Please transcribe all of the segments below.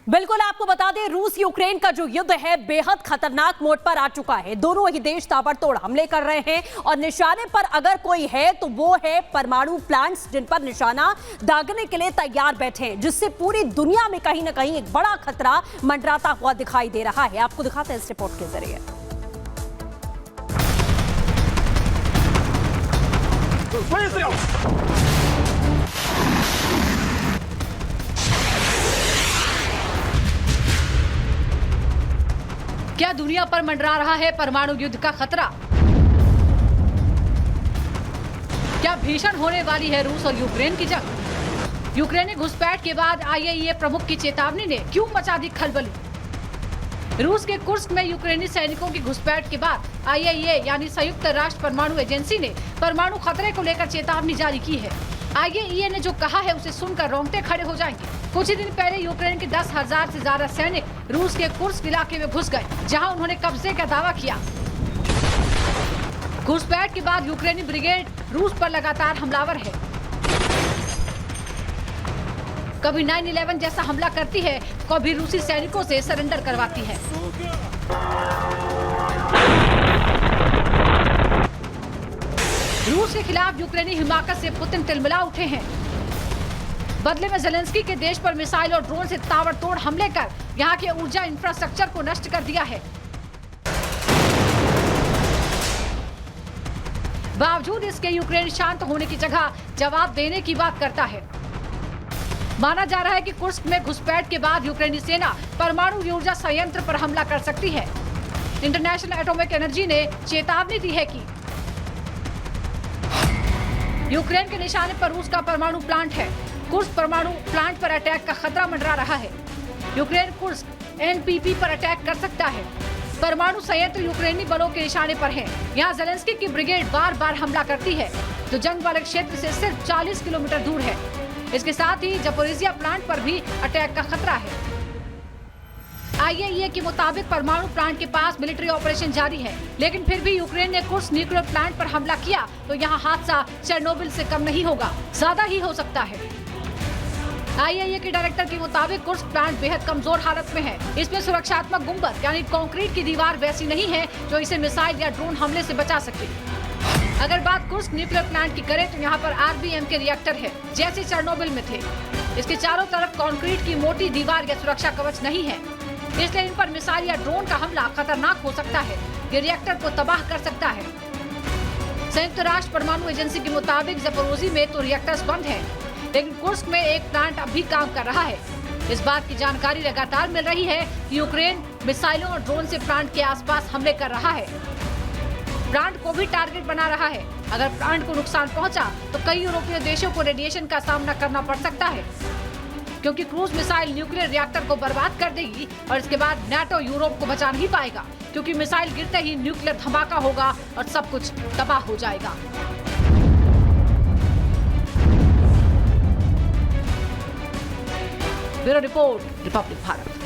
बिल्कुल, आपको बता दें रूस यूक्रेन का जो युद्ध है बेहद खतरनाक मोड पर आ चुका है। दोनों ही देश ताबड़तोड़ हमले कर रहे हैं और निशाने पर अगर कोई है तो वो है परमाणु प्लांट्स, जिन पर निशाना दागने के लिए तैयार बैठे हैं, जिससे पूरी दुनिया में कहीं ना कहीं एक बड़ा खतरा मंडराता हुआ दिखाई दे रहा है। आपको दिखाते हैं इस रिपोर्ट के जरिए। क्या दुनिया पर मंडरा रहा है परमाणु युद्ध का खतरा? क्या भीषण होने वाली है रूस और यूक्रेन की जंग? यूक्रेनी घुसपैठ के बाद आईएईए प्रमुख की चेतावनी ने क्यों मचा दी खलबली? रूस के कुर्स्क में यूक्रेनी सैनिकों की घुसपैठ के बाद आईएईए यानी संयुक्त राष्ट्र परमाणु एजेंसी ने परमाणु खतरे को लेकर चेतावनी जारी की है। आईएईए ने जो कहा है उसे सुनकर रोंगटे खड़े हो जाएंगे। कुछ ही दिन पहले यूक्रेन के 10,000 से ज्यादा सैनिक रूस के कुर्स्क इलाके में घुस गए, जहां उन्होंने कब्जे का दावा किया। घुसपैठ के बाद यूक्रेनी ब्रिगेड रूस पर लगातार हमलावर है। कभी 9/11 जैसा हमला करती है, कभी रूसी सैनिकों से सरेंडर करवाती है। रूस के खिलाफ यूक्रेनी हिमाकत से पुतिन तिलमिला उठे हैं। बदले में ज़ेलेंस्की के देश पर मिसाइल और ड्रोन से ताबड़तोड़ हमले कर यहां के ऊर्जा इंफ्रास्ट्रक्चर को नष्ट कर दिया है। बावजूद इसके यूक्रेन शांत होने की जगह जवाब देने की बात करता है। माना जा रहा है कि कुर्स्क में घुसपैठ के बाद यूक्रेनी सेना परमाणु ऊर्जा संयंत्र पर हमला कर सकती है। इंटरनेशनल एटॉमिक एनर्जी ने चेतावनी दी है कि यूक्रेन के निशाने पर रूस का परमाणु प्लांट है। कुर्स्क परमाणु प्लांट पर अटैक का खतरा मंडरा रहा है। यूक्रेन कुर्स्क एनपीपी पर अटैक कर सकता है। परमाणु संयंत्र यूक्रेनी बलों के निशाने पर है। यहाँ ज़ेलेंस्की की ब्रिगेड बार बार हमला करती है, जो जंग वाले क्षेत्र से सिर्फ 40 किलोमीटर दूर है। इसके साथ ही ज़पोरिजिया प्लांट पर भी अटैक का खतरा है। आईएईए के मुताबिक परमाणु प्लांट के पास मिलिट्री ऑपरेशन जारी है, लेकिन फिर भी यूक्रेन ने कुर्स्क न्यूक्लियर प्लांट पर हमला किया तो यहाँ हादसा चेरनोबिल से कम नहीं होगा, ज्यादा ही हो सकता है। आईएईए के डायरेक्टर के मुताबिक कुर्स्क प्लांट बेहद कमजोर हालत में है। इसमें सुरक्षात्मक गुंबद यानी कंक्रीट की दीवार वैसी नहीं है जो इसे मिसाइल या ड्रोन हमले से बचा सके। अगर बात कुर्स्क न्यूक्लियर प्लांट की करें तो यहाँ पर आरबीएम के रिएक्टर है, जैसे चेरनोबिल में थे। इसके चारों तरफ कंक्रीट की मोटी दीवार या सुरक्षा कवच नहीं है, इसलिए इन पर मिसाइल या ड्रोन का हमला खतरनाक हो सकता है। ये रिएक्टर को तबाह कर सकता है। संयुक्त राष्ट्र परमाणु एजेंसी के मुताबिक ज़पोरिजी में तो रिएक्टर्स बंद हैं, लेकिन कुर्स्क में एक प्लांट अब भी काम कर रहा है। इस बात की जानकारी लगातार मिल रही है कि यूक्रेन मिसाइलों और ड्रोन से प्लांट के आसपास हमले कर रहा है। प्लांट को भी टारगेट बना रहा है। अगर प्लांट को नुकसान पहुंचा तो कई यूरोपीय देशों को रेडिएशन का सामना करना पड़ सकता है, क्योंकि क्रूज मिसाइल न्यूक्लियर रिएक्टर को बर्बाद कर देगी और इसके बाद नाटो यूरोप को बचा नहीं पाएगा, क्योंकि मिसाइल गिरते ही न्यूक्लियर धमाका होगा और सब कुछ तबाह हो जाएगा। Bureau report, Republic Bharat.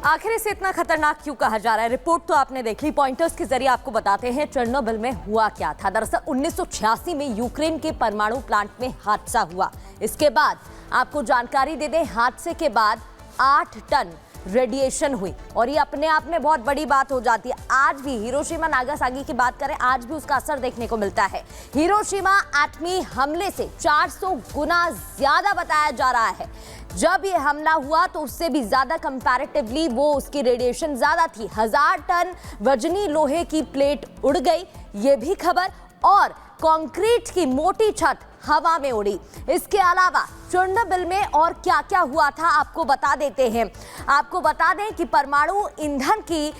आखिर इसे इतना खतरनाक क्यों कहा जा रहा है? रिपोर्ट तो आपने देख ली, पॉइंटर्स के जरिए आपको बताते हैं चेरनोबिल में हुआ क्या था। दरअसल 1986 में यूक्रेन के परमाणु प्लांट में हादसा हुआ। इसके बाद आपको जानकारी दे दें, हादसे के बाद 8 टन रेडिएशन हुई और ये अपने आप में बहुत बड़ी बात हो जाती है। आज भी हिरोशिमा नागासाकी की बात करें, आज भी उसका असर देखने को मिलता है। हिरोशिमा एटमी हमले से 400 गुना ज्यादा बताया जा रहा है। जब ये हमला हुआ तो उससे भी ज्यादा कंपैरेटिवली वो उसकी रेडिएशन ज्यादा थी। 1000 टन वजनी लोहे की प्लेट उड़ गई, ये भी खबर, और कंक्रीट की मोटी छत हवा में उड़ी। इसके अलावा चेरनोबिल में और क्या क्या हुआ था आपको बता देते हैं। आपको बता दें कि परमाणु ईंधन की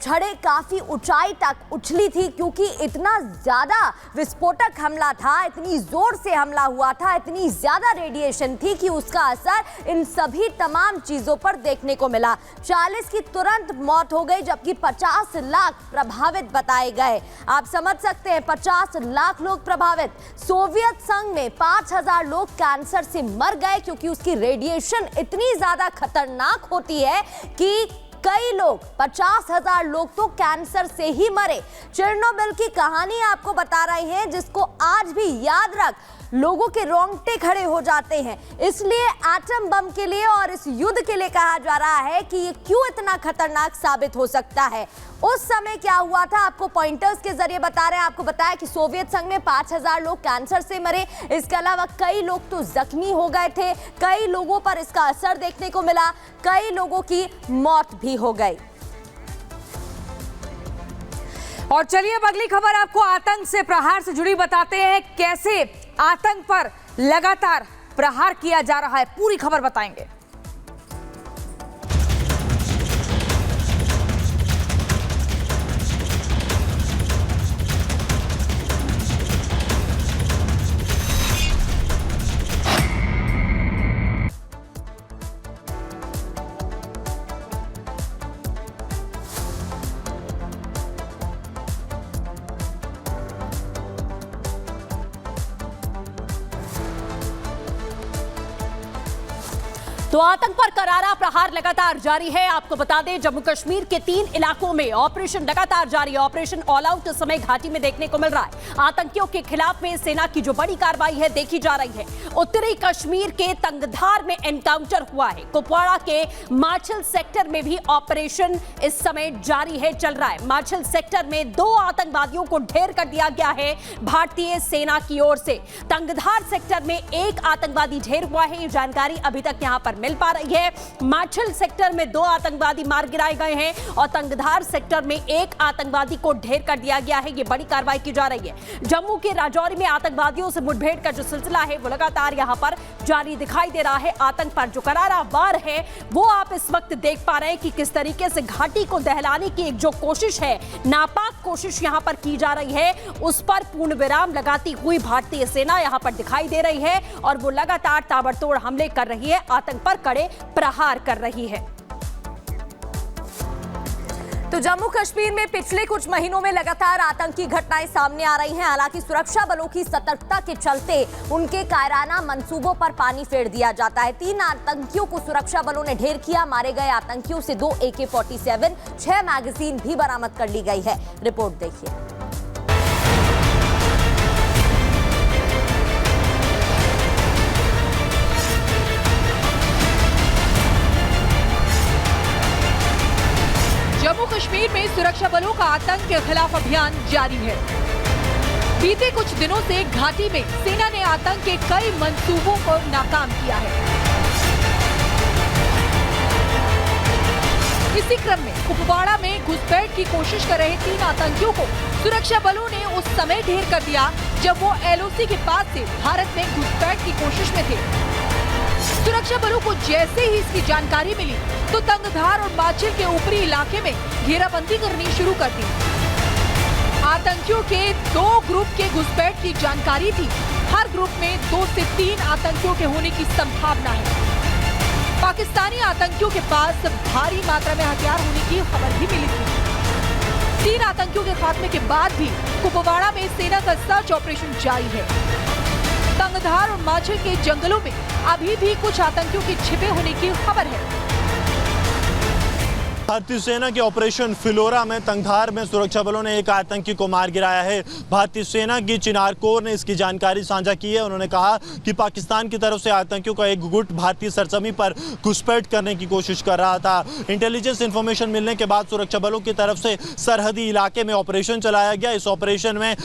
छड़ें काफी ऊंचाई तक उछली थी, क्योंकि इतना ज्यादा विस्फोटक हमला था, इतनी जोर से हमला हुआ था, इतनी ज्यादा रेडिएशन थी कि उसका असर इन सभी तमाम चीजों पर देखने को मिला। 40 की तुरंत मौत हो गई, जबकि 50 लाख प्रभावित बताए गए। आप समझ सकते हैं, 50 लाख लोग प्रभावित। सोवियत संघ में 5000 लोग कैंसर से मर गए, क्योंकि उसकी रेडिएशन इतनी ज्यादा खतरनाक होती है कि कई लोग, 50,000 लोग तो कैंसर से ही मरे। चेरनोबिल की कहानी आपको बता रही है, जिसको आज भी याद रख लोगों के रोंगटे खड़े हो जाते हैं। इसलिए एटम बम के लिए और इस युद्ध के लिए कहा जा रहा है कि ये क्यों इतना खतरनाक साबित हो सकता है। उस समय क्या हुआ था आपको पॉइंटर्स के जरिए बता रहे हैं। आपको बताया कि सोवियत संघ में 5000 लोग कैंसर से मरे, इसके अलावा कई लोग तो जख्मी हो गए थे, कई लोगों पर इसका असर देखने को मिला, कई लोगों की मौत भी हो गई। और चलिए अब अगली खबर आपको आतंक से प्रहार से जुड़ी बताते हैं। कैसे आतंक पर लगातार प्रहार किया जा रहा है, पूरी खबर बताएंगे। तो आतंक पर करारा प्रहार लगातार जारी है। आपको बता दें जम्मू कश्मीर के 3 इलाकों में ऑपरेशन लगातार जारी है। ऑपरेशन ऑल आउट इस समय घाटी में देखने को मिल रहा है। आतंकियों के खिलाफ में सेना की जो बड़ी कार्रवाई है देखी जा रही है। उत्तरी कश्मीर के तंगधार में एनकाउंटर हुआ है। कुपवाड़ा के माछिल सेक्टर में भी ऑपरेशन इस समय जारी है, चल रहा है। माछिल सेक्टर में 2 आतंकवादियों को ढेर कर दिया गया है भारतीय सेना की ओर से। तंगधार सेक्टर में 1 आतंकवादी ढेर हुआ है, ये जानकारी अभी तक यहां पर मिल पा रही है। माछिल सेक्टर में 2 आतंकवादी मार गिराए गए हैं और तंगधार सेक्टर में 1 आतंकवादी को ढेर कर दिया गया है। ये बड़ी कार्रवाई की जा रही है। जम्मू के राजौरी में आतंकवादियों से मुठभेड़ का जो सिलसिला है वो लगातार यहां पर जारी दिखाई दे रहा है। आतंक पर जो करारा वार है वो आप इस वक्त देख पा रहे हैं कि किस तरीके से घाटी को दहलाने की एक जो कोशिश है, नापाक कोशिश यहां पर की जा रही है, उस पर पूर्ण विराम लगाती हुई भारतीय सेना यहां पर दिखाई दे रही है और वो लगातार ताबड़तोड़ हमले कर रही है, आतंक पर कड़े प्रहार कर रही है। तो जम्मू कश्मीर में पिछले कुछ महीनों में लगातार आतंकी घटनाएं सामने आ रही हैं। हालांकि सुरक्षा बलों की सतर्कता के चलते उनके कायराना मंसूबों पर पानी फेर दिया जाता है। 3 आतंकियों को सुरक्षा बलों ने ढेर किया। मारे गए आतंकियों से 2 AK-47, 6 मैगजीन भी बरामद कर ली गई है। रिपोर्ट देखिए। जम्मू कश्मीर में सुरक्षा बलों का आतंक के खिलाफ अभियान जारी है। बीते कुछ दिनों से घाटी में सेना ने आतंक के कई मंसूबों को नाकाम किया है। इसी क्रम में कुपवाड़ा में घुसपैठ की कोशिश कर रहे 3 आतंकियों को सुरक्षा बलों ने उस समय ढेर कर दिया जब वो LOC के पास से भारत में घुसपैठ की कोशिश में थे। सुरक्षा बलों को जैसे ही इसकी जानकारी मिली तो तंगधार और माछिल के ऊपरी इलाके में घेराबंदी करनी शुरू कर दी। आतंकियों के 2 ग्रुप के घुसपैठ की जानकारी थी। हर ग्रुप में 2 से 3 आतंकियों के होने की संभावना है। पाकिस्तानी आतंकियों के पास भारी मात्रा में हथियार होने की खबर भी मिली थी। 3 आतंकियों के खात्मे के बाद भी कुपवाड़ा में सेना का सर्च ऑपरेशन जारी है। तंगधार और माछिल के जंगलों में अभी भी कुछ आतंकियों के छिपे होने की खबर है। भारतीय सेना के ऑपरेशन फिलोरा में तंगधार में सुरक्षा बलों ने 1 आतंकी को मार गिराया है। भारतीय सेना की चिनार कोर ने इसकी जानकारी साझा की है। उन्होंने कहा कि पाकिस्तान की तरफ से आतंकियों का एक गुट भारतीय सरजमी पर घुसपैठ करने की कोशिश कर रहा था। इंटेलिजेंस इंफॉर्मेशन मिलने के बाद सुरक्षा बलों की तरफ से सरहदी इलाके में ऑपरेशन चलाया गया। इस ऑपरेशन में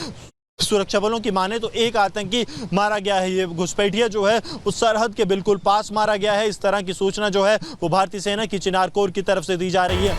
सुरक्षा बलों की माने तो 1 आतंकी मारा गया है। ये घुसपैठिया जो है उस सरहद के बिल्कुल पास मारा गया है। इस तरह की सूचना जो है वो भारतीय सेना की चिनार कोर की तरफ से दी जा रही है।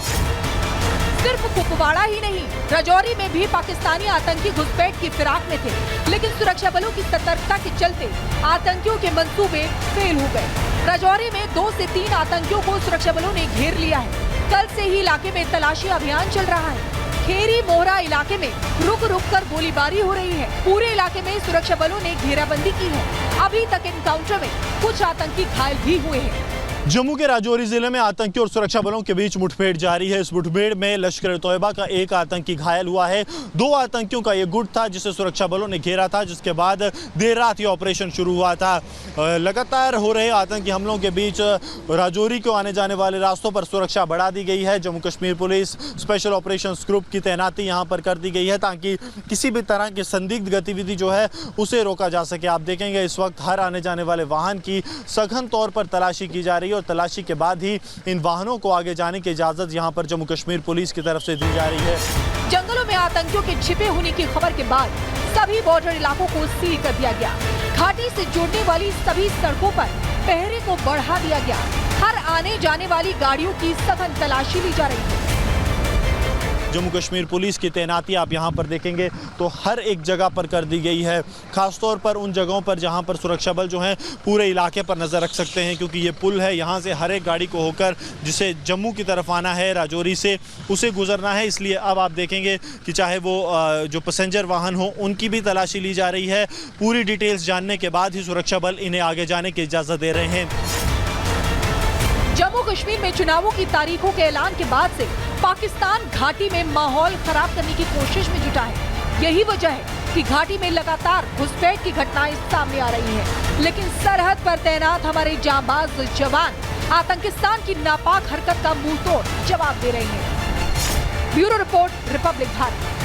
सिर्फ कुपवाड़ा ही नहीं, राजौरी में भी पाकिस्तानी आतंकी घुसपैठ की फिराक में थे, लेकिन सुरक्षा बलों की सतर्कता के चलते आतंकियों के मंसूबे फेल हो गए। राजौरी में 2 से 3 आतंकियों को सुरक्षा बलों ने घेर लिया है। कल से ही इलाके में तलाशी अभियान चल रहा है। खेरी मोहरा इलाके में रुक रुक कर गोलीबारी हो रही है। पूरे इलाके में सुरक्षा बलों ने घेराबंदी की है। अभी तक एनकाउंटर में कुछ आतंकी घायल भी हुए हैं। जम्मू के राजौरी जिले में आतंकी और सुरक्षा बलों के बीच मुठभेड़ जारी है। इस मुठभेड़ में लश्कर तोयबा का एक आतंकी घायल हुआ है। 2 आतंकियों का यह गुट था जिसे सुरक्षा बलों ने घेरा था, जिसके बाद देर रात ये ऑपरेशन शुरू हुआ था। लगातार हो रहे आतंकी हमलों के बीच राजौरी को आने जाने वाले रास्तों पर सुरक्षा बढ़ा दी गई है। Jammu Kashmir police special operations group की तैनाती यहाँ पर कर दी गई है ताकि किसी भी तरह की संदिग्ध गतिविधि जो है उसे रोका जा सके। आप देखेंगे इस वक्त हर आने जाने वाले वाहन की सघन तौर पर तलाशी की जा रही है और तलाशी के बाद ही इन वाहनों को आगे जाने की इजाजत यहां पर जम्मू कश्मीर पुलिस की तरफ से दी जा रही है। जंगलों में आतंकियों के छिपे होने की खबर के बाद सभी बॉर्डर इलाकों को सील कर दिया गया। घाटी से जुड़ने वाली सभी सड़कों पर पहरे को बढ़ा दिया गया। हर आने जाने वाली गाड़ियों की सघन तलाशी ली जा रही है। जम्मू कश्मीर पुलिस की तैनाती आप यहां पर देखेंगे तो हर एक जगह पर कर दी गई है, खासतौर पर उन जगहों पर जहां पर सुरक्षा बल जो हैं पूरे इलाके पर नज़र रख सकते हैं, क्योंकि ये पुल है, यहां से हर एक गाड़ी को होकर जिसे जम्मू की तरफ आना है राजौरी से उसे गुजरना है। इसलिए अब आप देखेंगे कि चाहे वो जो पैसेंजर वाहन हो उनकी भी तलाशी ली जा रही है। पूरी डिटेल्स जानने के बाद ही सुरक्षा बल इन्हें आगे जाने की इजाज़त दे रहे हैं। जम्मू कश्मीर में चुनावों की तारीखों के ऐलान के बाद से पाकिस्तान घाटी में माहौल खराब करने की कोशिश में जुटा है। यही वजह है कि घाटी में लगातार घुसपैठ की घटनाएं सामने आ रही हैं। लेकिन सरहद पर तैनात हमारे जांबाज जवान आतंकिस्तान की नापाक हरकत का मुंह तोड़ जवाब दे रहे हैं। Bureau report, Republic Bharat.